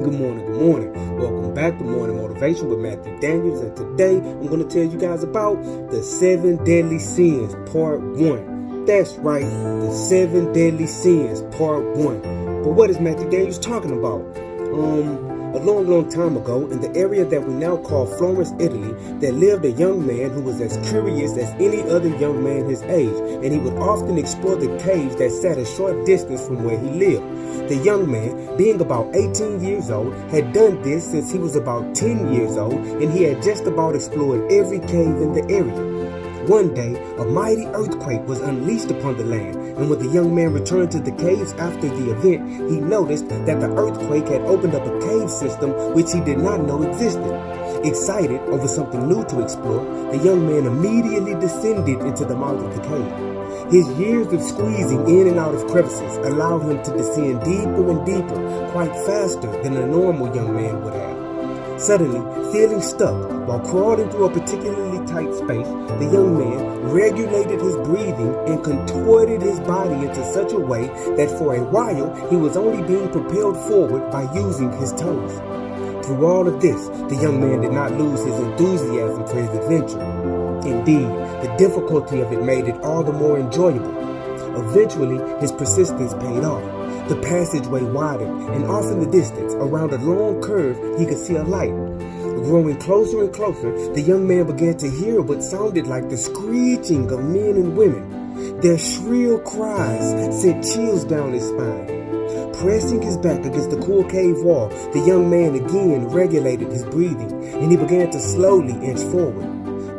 Good morning, good morning. Welcome back to Morning Motivation with Matthew Daniels, and today I'm going to tell you guys about the 7 deadly sins, part 1. That's right, the 7 deadly sins, part 1. But what is Matthew Daniels talking about? A long time ago, in the area that we now call Florence, Italy, there lived a young man who was as curious as any other young man his age, and he would often explore the caves that sat a short distance from where he lived. The young man, being about 18 years old, had done this since he was about 10 years old, and he had just about explored every cave in the area. One day, a mighty earthquake was unleashed upon the land, and when the young man returned to the caves after the event, he noticed that the earthquake had opened up a cave system which he did not know existed. Excited over something new to explore, the young man immediately descended into the mouth of the cave. His years of squeezing in and out of crevices allowed him to descend deeper and deeper, quite faster than a normal young man would have. Suddenly, feeling stuck while crawling through a particularly tight space, the young man regulated his breathing and contorted his body into such a way that for a while he was only being propelled forward by using his toes. Through all of this, the young man did not lose his enthusiasm for his adventure. Indeed, the difficulty of it made it all the more enjoyable. Eventually, his persistence paid off. The passageway widened, and off in the distance, around a long curve, he could see a light. Growing closer and closer, the young man began to hear what sounded like the screeching of men and women. Their shrill cries sent chills down his spine. Pressing his back against the cool cave wall, the young man again regulated his breathing, and he began to slowly inch forward.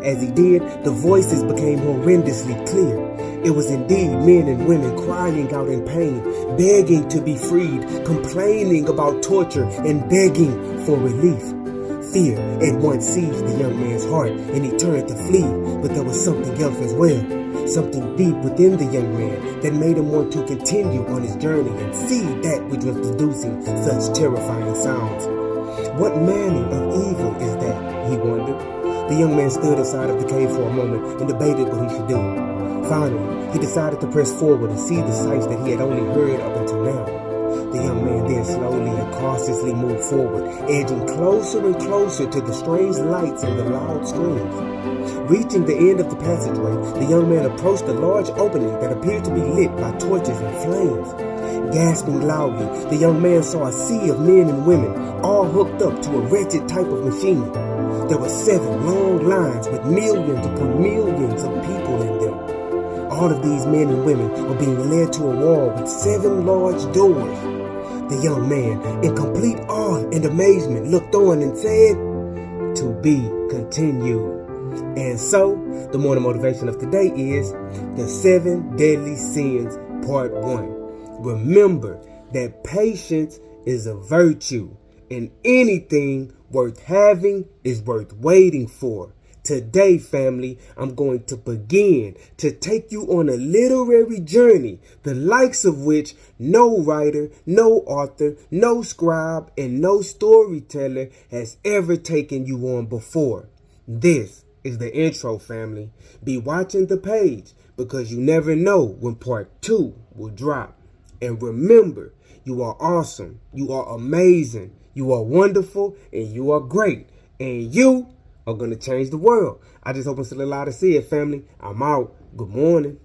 As he did, the voices became horrendously clear. It was indeed men and women crying out in pain, begging to be freed, complaining about torture, and begging for relief. Fear at once seized the young man's heart, and he turned to flee, but there was something else as well. Something deep within the young man that made him want to continue on his journey and see that which was producing such terrifying sounds. What manner of evil is that, he wondered. The young man stood inside of the cave for a moment and debated what he should do. Finally, he decided to press forward and see the sights that he had only heard up until now. The young man then slowly and cautiously moved forward, edging closer and closer to the strange lights and the loud screams. Reaching the end of the passageway, the young man approached a large opening that appeared to be lit by torches and flames. Gasping loudly, the young man saw a sea of men and women, all hooked up to a wretched type of machine. There were 7 long lines with millions upon millions of people in them. All of these men and women were being led to a wall with 7 large doors. The young man, in complete awe and amazement, looked on and said, "To be continued." And so, the morning motivation of today is the 7 deadly sins, part 1. Remember that patience is a virtue, and anything worth having is worth waiting for. Today, family, I'm going to begin to take you on a literary journey, the likes of which no writer, no author, no scribe, and no storyteller has ever taken you on before. This is the intro, family. Be watching the page because you never know when part 2 will drop. And remember, you are awesome, you are amazing, you are wonderful, and you are great. And you are going to change the world. I just hope I'm still allowed to see it, family. I'm out. Good morning.